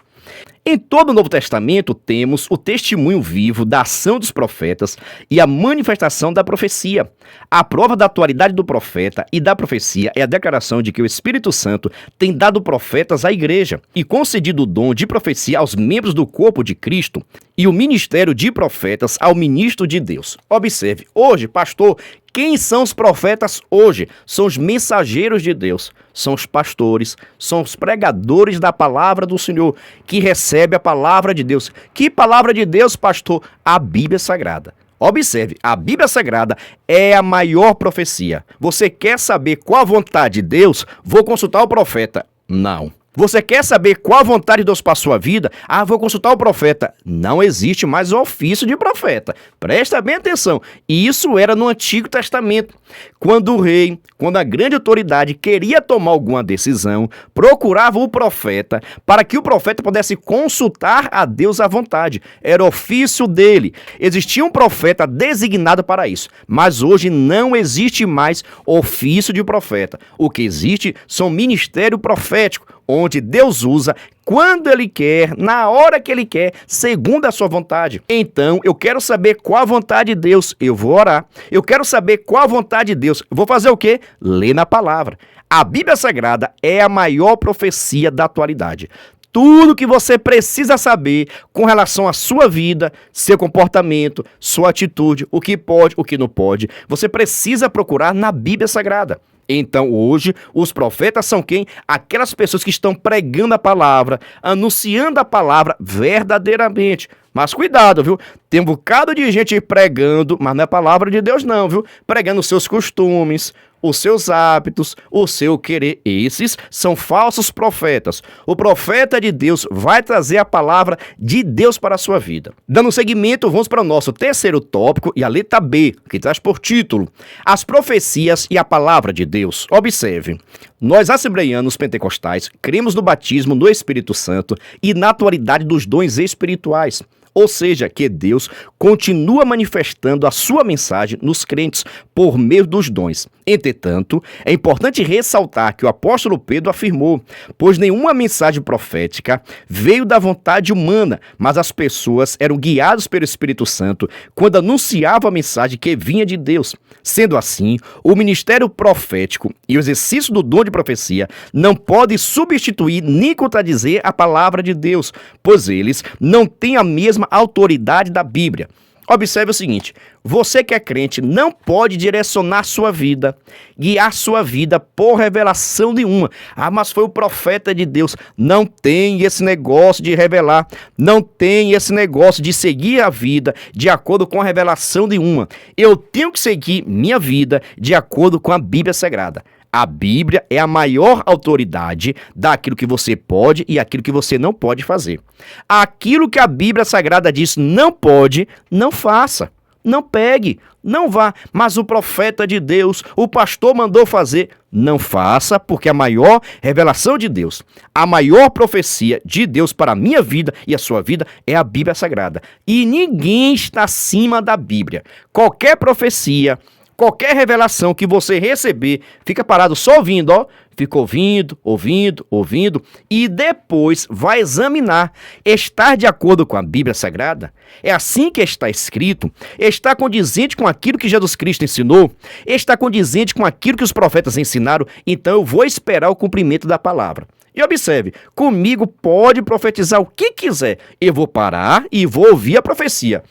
Em todo o Novo Testamento temos o testemunho vivo da ação dos profetas e a manifestação da profecia. A prova da atualidade do profeta e da profecia é a declaração de que o Espírito Santo tem dado profetas à igreja e concedido o dom de profecia aos membros do corpo de Cristo e o ministério de profetas ao ministro de Deus. Observe, hoje, pastor, quem são os profetas hoje? São os mensageiros de Deus, são os pastores, são os pregadores da palavra do Senhor, que recebe a palavra de Deus. Que palavra de Deus, pastor? A Bíblia Sagrada. Observe, a Bíblia Sagrada é a maior profecia. Você quer saber qual a vontade de Deus? Vou consultar o profeta. Não. Você quer saber qual a vontade de Deus para a sua vida? Ah, vou consultar o profeta. Não existe mais o ofício de profeta. Presta bem atenção. Isso era no Antigo Testamento. Quando o rei, quando a grande autoridade queria tomar alguma decisão, procurava o profeta para que o profeta pudesse consultar a Deus à vontade. Era ofício dele. Existia um profeta designado para isso. Mas hoje não existe mais ofício de profeta. O que existe são ministério profético, onde Deus usa quando Ele quer, na hora que Ele quer, segundo a sua vontade. Então, eu quero saber qual a vontade de Deus, eu vou orar. Eu quero saber qual a vontade de Deus, eu vou fazer o quê? Ler na palavra. A Bíblia Sagrada é a maior profecia da atualidade. Tudo que você precisa saber com relação à sua vida, seu comportamento, sua atitude, o que pode, o que não pode, você precisa procurar na Bíblia Sagrada. Então, hoje, os profetas são quem? Aquelas pessoas que estão pregando a palavra, anunciando a palavra verdadeiramente. Mas cuidado, viu? Tem um bocado de gente pregando, mas não é palavra de Deus não, viu? Pregando os seus costumes, os seus hábitos, o seu querer. Esses são falsos profetas. O profeta de Deus vai trazer a palavra de Deus para a sua vida. Dando seguimento, vamos para o nosso terceiro tópico e a letra B, que traz por título As profecias e a palavra de Deus. Observe, nós assembleianos pentecostais cremos no batismo no Espírito Santo e na atualidade dos dons espirituais. Ou seja, que Deus continua manifestando a sua mensagem nos crentes por meio dos dons. Entretanto, é importante ressaltar que o apóstolo Pedro afirmou, pois nenhuma mensagem profética veio da vontade humana, mas as pessoas eram guiadas pelo Espírito Santo quando anunciavam a mensagem que vinha de Deus. Sendo assim, o ministério profético e o exercício do dom de profecia não podem substituir nem contradizer a palavra de Deus, pois eles não têm a mesma autoridade da Bíblia. Observe o seguinte, você que é crente não pode direcionar sua vida, guiar sua vida por revelação nenhuma. Ah, mas foi o profeta de Deus. Não tem esse negócio de revelar, não tem esse negócio de seguir a vida de acordo com a revelação nenhuma. Eu tenho que seguir minha vida de acordo com a Bíblia Sagrada. A Bíblia é a maior autoridade daquilo que você pode e aquilo que você não pode fazer. Aquilo que a Bíblia Sagrada diz não pode, não faça. Não pegue, não vá. Mas o profeta de Deus, o pastor mandou fazer, não faça, porque a maior revelação de Deus, a maior profecia de Deus para a minha vida e a sua vida é a Bíblia Sagrada. E ninguém está acima da Bíblia. Qualquer profecia, qualquer revelação que você receber, fica parado só ouvindo, ó. Fica ouvindo, e depois vai examinar. Estar de acordo com a Bíblia Sagrada? É assim que está escrito? Está condizente com aquilo que Jesus Cristo ensinou? Está condizente com aquilo que os profetas ensinaram? Então eu vou esperar o cumprimento da palavra. E observe, comigo pode profetizar o que quiser. Eu vou parar e vou ouvir a profecia.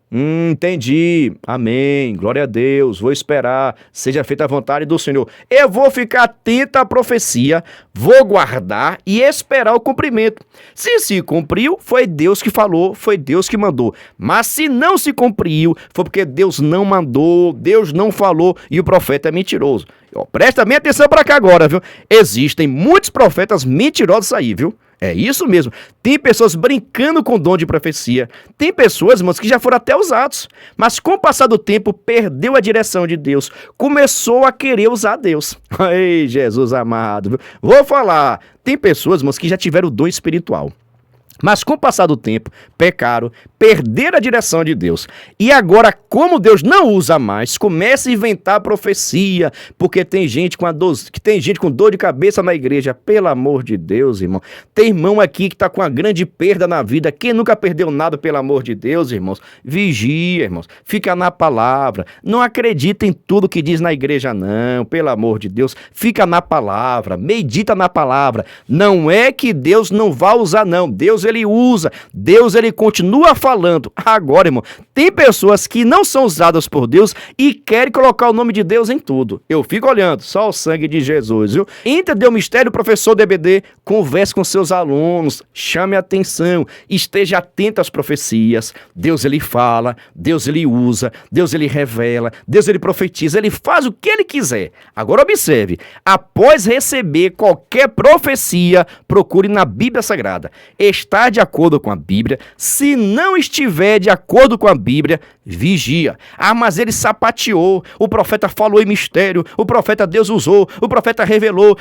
Entendi, amém, glória a Deus, vou esperar, seja feita a vontade do Senhor. Eu vou ficar atento à profecia, vou guardar e esperar o cumprimento. Se se cumpriu, foi Deus que falou, foi Deus que mandou. Mas se não se cumpriu, foi porque Deus não mandou, Deus não falou e o profeta é mentiroso. Presta bem atenção para cá agora, viu? Existem muitos profetas mentirosos aí, viu? É isso mesmo. Tem pessoas brincando com o dom de profecia. Tem pessoas, irmãos, que já foram até usados. Mas com o passar do tempo, perdeu a direção de Deus. Começou a querer usar Deus. Ei, Jesus amado. Viu? Vou falar. Tem pessoas, irmãos, que já tiveram o dom espiritual. Mas com o passar do tempo, pecaram, perderam a direção de Deus. E agora, como Deus não usa mais, começa a inventar profecia, porque tem gente com dor de cabeça na igreja. Pelo amor de Deus, irmão. Tem irmão aqui que está com uma grande perda na vida. Quem nunca perdeu nada, pelo amor de Deus, irmãos? Vigia, irmãos. Fica na palavra. Não acredita em tudo que diz na igreja, não. Pelo amor de Deus. Fica na palavra. Medita na palavra. Não é que Deus não vai usar, não. Deus ele usa, Deus ele continua falando. Agora, irmão, tem pessoas que não são usadas por Deus e querem colocar o nome de Deus em tudo. Eu fico olhando, só o sangue de Jesus, viu? Entendeu o mistério, professor do EBD? Converse com seus alunos, chame a atenção, esteja atento às profecias. Deus ele fala, Deus ele usa, Deus ele revela, Deus ele profetiza, ele faz o que ele quiser. Agora observe, após receber qualquer profecia, procure na Bíblia Sagrada. Está de acordo com a Bíblia? Se não estiver de acordo com a Bíblia, vigia. Ah, mas ele sapateou, o profeta falou em mistério, o profeta Deus usou, o profeta revelou,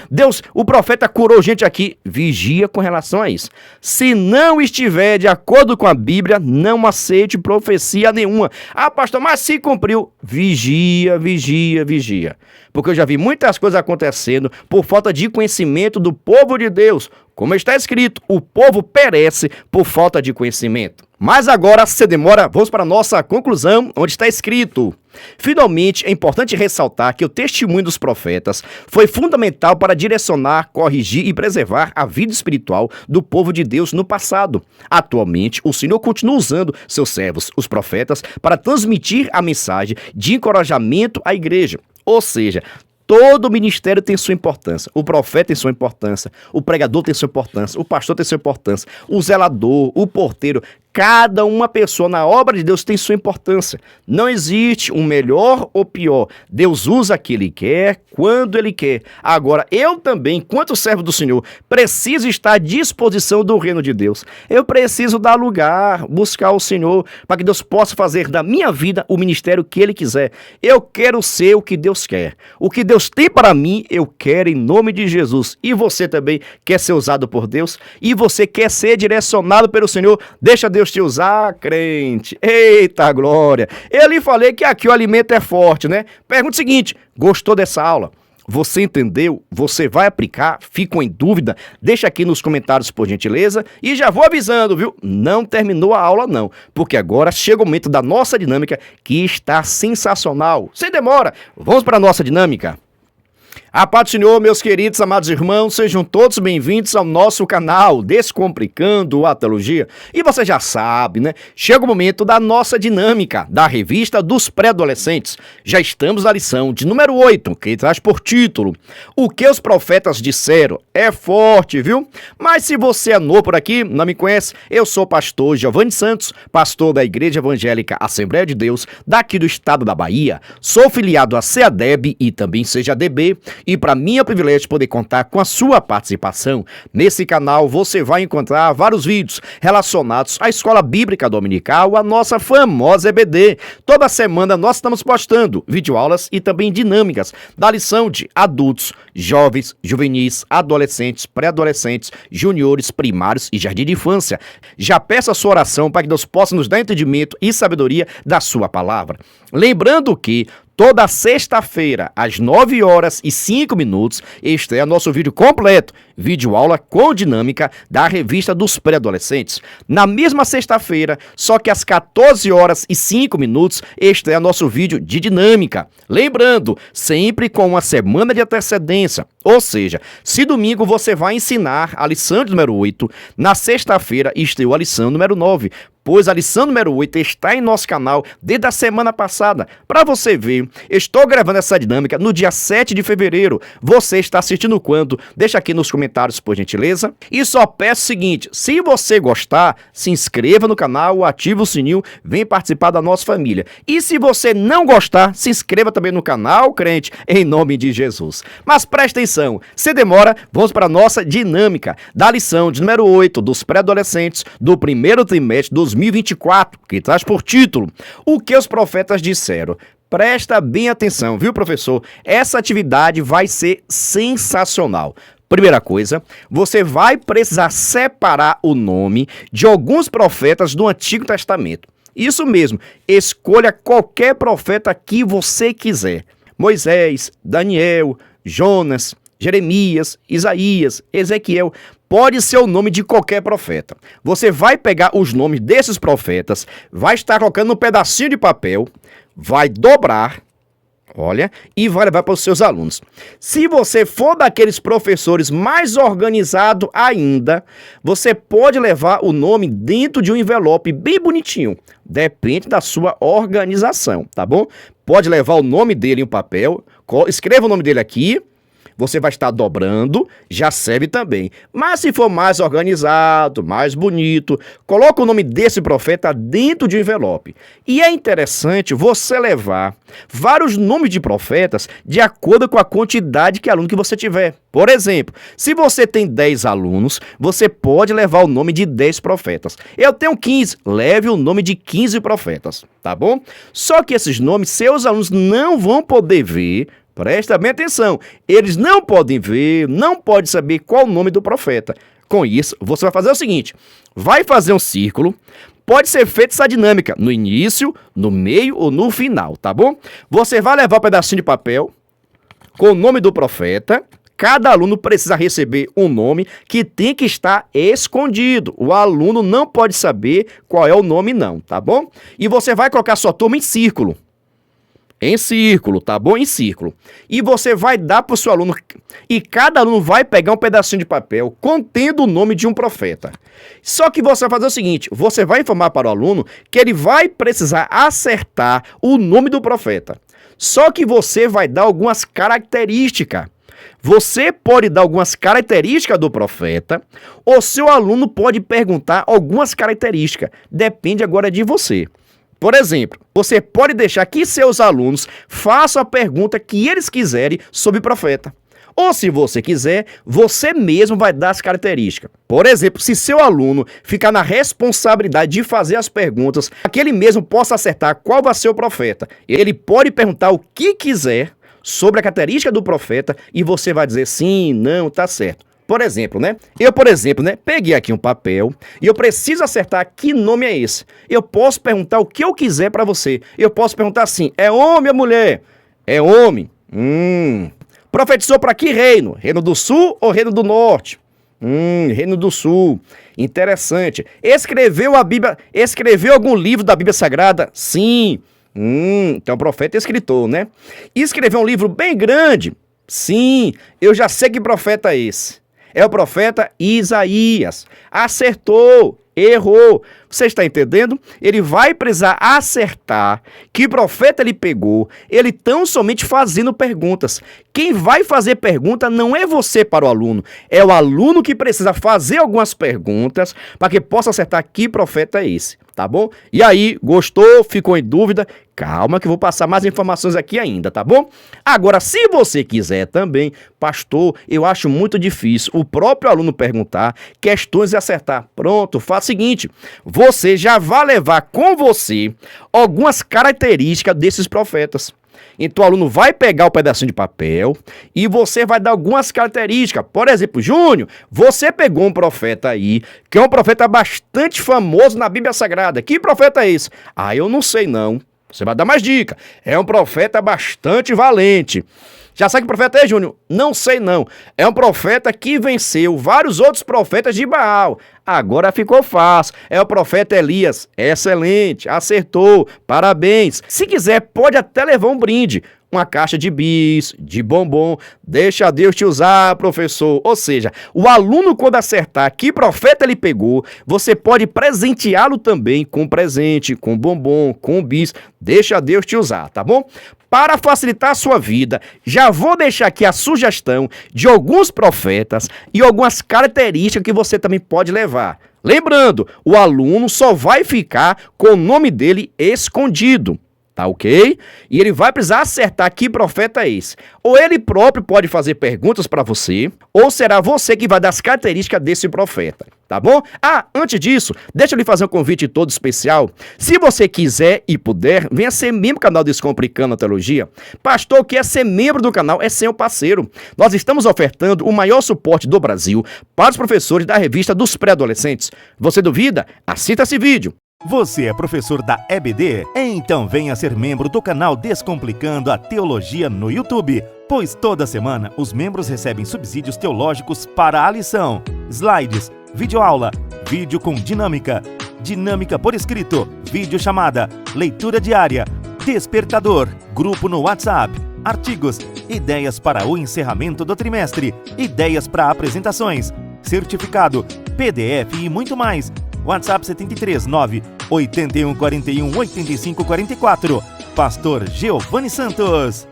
o profeta curou gente aqui. Vigia com relação a isso. Se não estiver de acordo com a Bíblia, não aceite profecia nenhuma. Ah, pastor, mas se cumpriu. Vigia, vigia, vigia. Porque eu já vi muitas coisas acontecendo por falta de conhecimento do povo de Deus. Como está escrito, o povo perece por falta de conhecimento. Mas agora, sem demora, vamos para a nossa conclusão, onde está escrito: finalmente, é importante ressaltar que o testemunho dos profetas foi fundamental para direcionar, corrigir e preservar a vida espiritual do povo de Deus no passado. Atualmente, o Senhor continua usando seus servos, os profetas, para transmitir a mensagem de encorajamento à igreja. Ou seja, todo ministério tem sua importância. O profeta tem sua importância, o pregador tem sua importância, o pastor tem sua importância, o zelador, o porteiro. Cada uma pessoa na obra de Deus tem sua importância. Não existe um melhor ou pior. Deus usa o que Ele quer, quando Ele quer. Agora, eu também, enquanto servo do Senhor, preciso estar à disposição do reino de Deus. Eu preciso dar lugar, buscar o Senhor, para que Deus possa fazer da minha vida o ministério que Ele quiser. Eu quero ser o que Deus quer. O que Deus tem para mim, eu quero em nome de Jesus. E você também quer ser usado por Deus? E você quer ser direcionado pelo Senhor? Deixa Deus te usar, crente. Eita glória! Eu lhe falei que aqui o alimento é forte, né? Pergunta o seguinte: gostou dessa aula? Você entendeu? Você vai aplicar? Ficou em dúvida? Deixa aqui nos comentários, por gentileza. E já vou avisando, viu? Não terminou a aula, não. Porque agora chega o momento da nossa dinâmica, que está sensacional. Sem demora, vamos para a nossa dinâmica. A paz do Senhor, meus queridos, amados irmãos, sejam todos bem-vindos ao nosso canal Descomplicando a Teologia. E você já sabe, né? Chega o momento da nossa dinâmica, da revista dos pré-adolescentes. Já estamos na lição de número 8, que traz por título O que os profetas disseram. É forte, viu? Mas se você é novo por aqui, não me conhece, eu sou o pastor Giovanni Santos, pastor da Igreja Evangélica Assembleia de Deus, daqui do estado da Bahia. Sou filiado a CEADEB e também CEADB. E para mim é um privilégio poder contar com a sua participação. Nesse canal você vai encontrar vários vídeos relacionados à Escola Bíblica Dominical, a nossa famosa EBD. Toda semana nós estamos postando videoaulas e também dinâmicas da lição de adultos, jovens, juvenis, adolescentes, pré-adolescentes, juniores, primários e jardim de infância. Já peço a sua oração para que Deus possa nos dar entendimento e sabedoria da sua palavra. Lembrando que toda sexta-feira, às 9h05, este é nosso vídeo completo, vídeo-aula com dinâmica da revista dos pré-adolescentes. Na mesma sexta-feira, só que às 14h05, este é nosso vídeo de dinâmica. Lembrando, sempre com uma semana de antecedência. Ou seja, se domingo você vai ensinar a lição de número 8, na sexta-feira estreou a lição número 9. Pois a lição número 8 está em nosso canal desde a semana passada. Para você ver, estou gravando essa dinâmica no dia 7 de fevereiro. Você está assistindo quando? Deixa aqui nos comentários, por gentileza. E só peço o seguinte, se você gostar, se inscreva no canal, ative o sininho, vem participar da nossa família. E se você não gostar, se inscreva também no canal, crente, em nome de Jesus. Mas presta atenção, sem demora, vamos para a nossa dinâmica da lição de número 8 dos pré-adolescentes do primeiro trimestre 2024, que traz por título O que os profetas disseram. Presta bem atenção, viu, professor? Essa atividade vai ser sensacional. Primeira coisa, você vai precisar separar o nome de alguns profetas do Antigo Testamento. Isso mesmo, escolha qualquer profeta que você quiser. Moisés, Daniel, Jonas, Jeremias, Isaías, Ezequiel. Pode ser o nome de qualquer profeta. Você vai pegar os nomes desses profetas, vai estar colocando um pedacinho de papel, vai dobrar Olha, e vai levar para os seus alunos. Se você for daqueles professores mais organizado ainda, você pode levar o nome dentro de um envelope bem bonitinho. Depende da sua organização, tá bom? Pode levar o nome dele em um papel, escreva o nome dele aqui. Você vai estar dobrando, já serve também. Mas se for mais organizado, mais bonito, coloca o nome desse profeta dentro de um envelope. E é interessante você levar vários nomes de profetas de acordo com a quantidade de aluno que você tiver. Por exemplo, se você tem 10 alunos, você pode levar o nome de 10 profetas. Eu tenho 15, leve o nome de 15 profetas, tá bom? Só que esses nomes, seus alunos não vão poder ver. Presta bem atenção, eles não podem ver, não podem saber qual o nome do profeta. Com isso, você vai fazer o seguinte, vai fazer um círculo, pode ser feita essa dinâmica no início, no meio ou no final, tá bom? Você vai levar um pedacinho de papel com o nome do profeta. Cada aluno precisa receber um nome que tem que estar escondido. O aluno não pode saber qual é o nome não, tá bom? E você vai colocar sua turma em círculo. Em círculo, tá bom? Em círculo. E você vai dar para o seu aluno, e cada aluno vai pegar um pedacinho de papel contendo o nome de um profeta. Só que você vai fazer o seguinte, você vai informar para o aluno que ele vai precisar acertar o nome do profeta. Só que você vai dar algumas características. Você pode dar algumas características do profeta, ou seu aluno pode perguntar algumas características. Depende agora de você. Por exemplo, você pode deixar que seus alunos façam a pergunta que eles quiserem sobre o profeta. Ou, se você quiser, você mesmo vai dar as características. Por exemplo, se seu aluno ficar na responsabilidade de fazer as perguntas, para que ele mesmo possa acertar qual vai ser o profeta, ele pode perguntar o que quiser sobre a característica do profeta e você vai dizer sim, não, tá certo. Por exemplo, Eu, peguei aqui um papel e eu preciso acertar que nome é esse. Eu posso perguntar o que eu quiser para você. Eu posso perguntar assim, é homem ou mulher? É homem. Profetizou para que reino? Reino do Sul ou Reino do Norte? Reino do Sul. Interessante. Escreveu a Bíblia, escreveu algum livro da Bíblia Sagrada? Sim. Então profeta é escritor, Escreveu um livro bem grande? Sim. Eu já sei que profeta é esse. É o profeta Isaías. Acertou, errou. Você está entendendo? Ele vai precisar acertar que profeta ele pegou, ele tão somente fazendo perguntas. Quem vai fazer pergunta não é você para o aluno, é o aluno que precisa fazer algumas perguntas para que possa acertar que profeta é esse, tá bom? E aí, gostou? Ficou em dúvida? Calma que eu vou passar mais informações aqui ainda, tá bom? Agora, se você quiser também, pastor, eu acho muito difícil o próprio aluno perguntar questões e acertar. Pronto, faz o seguinte, você já vai levar com você algumas características desses profetas. Então o aluno vai pegar o pedacinho de papel e você vai dar algumas características. Por exemplo, Júnior, você pegou um profeta aí, que é um profeta bastante famoso na Bíblia Sagrada. Que profeta é esse? Ah, eu não sei não. Você vai dar mais dica. É um profeta bastante valente. Já sabe que profeta é, Júnior? Não sei não. É um profeta que venceu vários outros profetas de Baal. Agora ficou fácil. É o profeta Elias. Excelente. Acertou. Parabéns. Se quiser, pode até levar um brinde. Uma caixa de bis, de bombom. Deixa Deus te usar, professor. Ou seja, o aluno, quando acertar que profeta ele pegou, você pode presenteá-lo também com presente, com bombom, com bis. Deixa Deus te usar, tá bom? Para facilitar a sua vida, já vou deixar aqui a sugestão de alguns profetas e algumas características que você também pode levar. Lembrando, o aluno só vai ficar com o nome dele escondido. Tá ok? E ele vai precisar acertar que profeta é esse. Ou ele próprio pode fazer perguntas para você, ou será você que vai dar as características desse profeta. Tá bom? Ah, antes disso, deixa eu lhe fazer um convite todo especial. Se você quiser e puder, venha ser membro do canal Descomplicando a Teologia. Pastor, que é ser membro do canal é ser um parceiro. Nós estamos ofertando o maior suporte do Brasil para os professores da revista dos pré-adolescentes. Você duvida? Assista esse vídeo. Você é professor da EBD? Então venha ser membro do canal Descomplicando a Teologia no YouTube, pois toda semana os membros recebem subsídios teológicos para a lição, slides, videoaula, vídeo com dinâmica, dinâmica por escrito, vídeo chamada, leitura diária, despertador, grupo no WhatsApp, artigos, ideias para o encerramento do trimestre, ideias para apresentações, certificado, PDF e muito mais. WhatsApp 739 8141 8544. Pastor Giovanni Santos.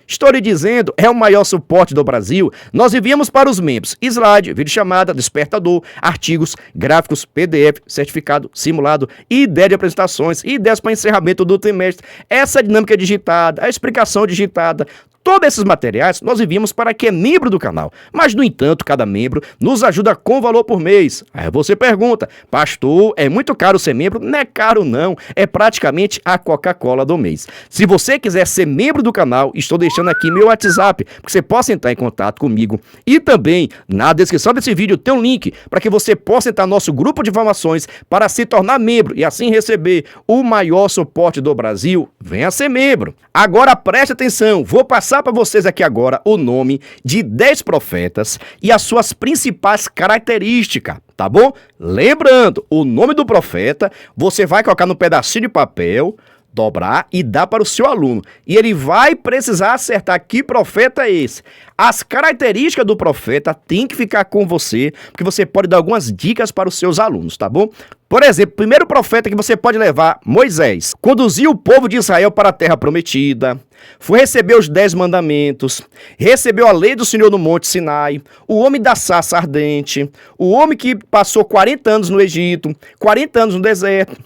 Estou lhe dizendo, é o maior suporte do Brasil. Nós enviamos para os membros slide, videochamada, despertador, artigos, gráficos, PDF, certificado, simulado, ideia de apresentações, ideias para encerramento do trimestre, essa dinâmica digitada, a explicação digitada. Todos esses materiais nós enviamos para quem é membro do canal. Mas, no entanto, cada membro nos ajuda com valor por mês. Aí você pergunta, pastor, é muito caro ser membro? Não é caro não, é praticamente a Coca-Cola do mês. Se você quiser ser membro do canal, estou deixando aqui meu WhatsApp, para que você possa entrar em contato comigo. E também, na descrição desse vídeo tem um link para que você possa entrar no nosso grupo de informações para se tornar membro e assim receber o maior suporte do Brasil. Venha ser membro. Agora preste atenção, vou passar para vocês aqui agora o nome de 10 profetas e as suas principais características, tá bom? Lembrando, o nome do profeta você vai colocar no pedacinho de papel, dobrar e dar para o seu aluno. E ele vai precisar acertar que profeta é esse. As características do profeta tem que ficar com você, porque você pode dar algumas dicas para os seus alunos, tá bom? Por exemplo, o primeiro profeta que você pode levar, Moisés. Conduziu o povo de Israel para a terra prometida, foi receber os 10 mandamentos, recebeu a lei do Senhor no Monte Sinai, o homem da sarça ardente, o homem que passou 40 anos no Egito, 40 anos no deserto,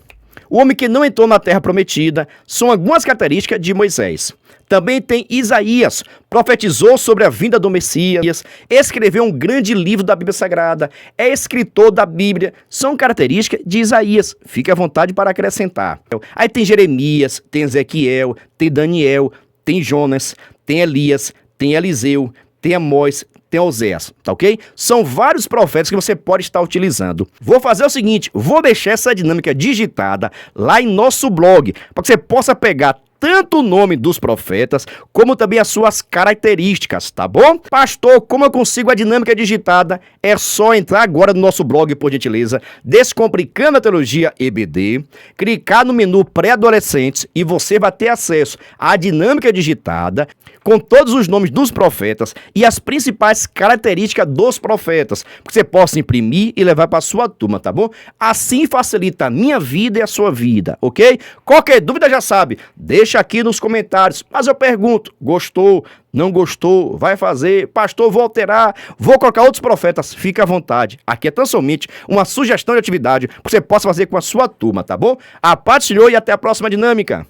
o homem que não entrou na terra prometida. São algumas características de Moisés. Também tem Isaías, profetizou sobre a vinda do Messias, escreveu um grande livro da Bíblia Sagrada, é escritor da Bíblia. São características de Isaías. Fique à vontade para acrescentar. Aí tem Jeremias, tem Ezequiel, tem Daniel, tem Jonas, tem Elias, tem Eliseu, tem Amós, tem Oséias, tá ok? São vários profetas que você pode estar utilizando. Vou fazer o seguinte, vou deixar essa dinâmica digitada lá em nosso blog, para que você possa pegar tanto o nome dos profetas, como também as suas características, tá bom? Pastor, como eu consigo a dinâmica digitada? É só entrar agora no nosso blog, por gentileza, Descomplicando a Teologia EBD, clicar no menu pré-adolescentes e você vai ter acesso à dinâmica digitada, com todos os nomes dos profetas e as principais características dos profetas, que você possa imprimir e levar para a sua turma, tá bom? Assim facilita a minha vida e a sua vida, ok? Qualquer dúvida já sabe, deixa aqui nos comentários, mas eu pergunto, gostou, não gostou, vai fazer, pastor, vou alterar, vou colocar outros profetas, fica à vontade. Aqui é tão somente uma sugestão de atividade que você possa fazer com a sua turma, tá bom? A paz do Senhor e até a próxima dinâmica.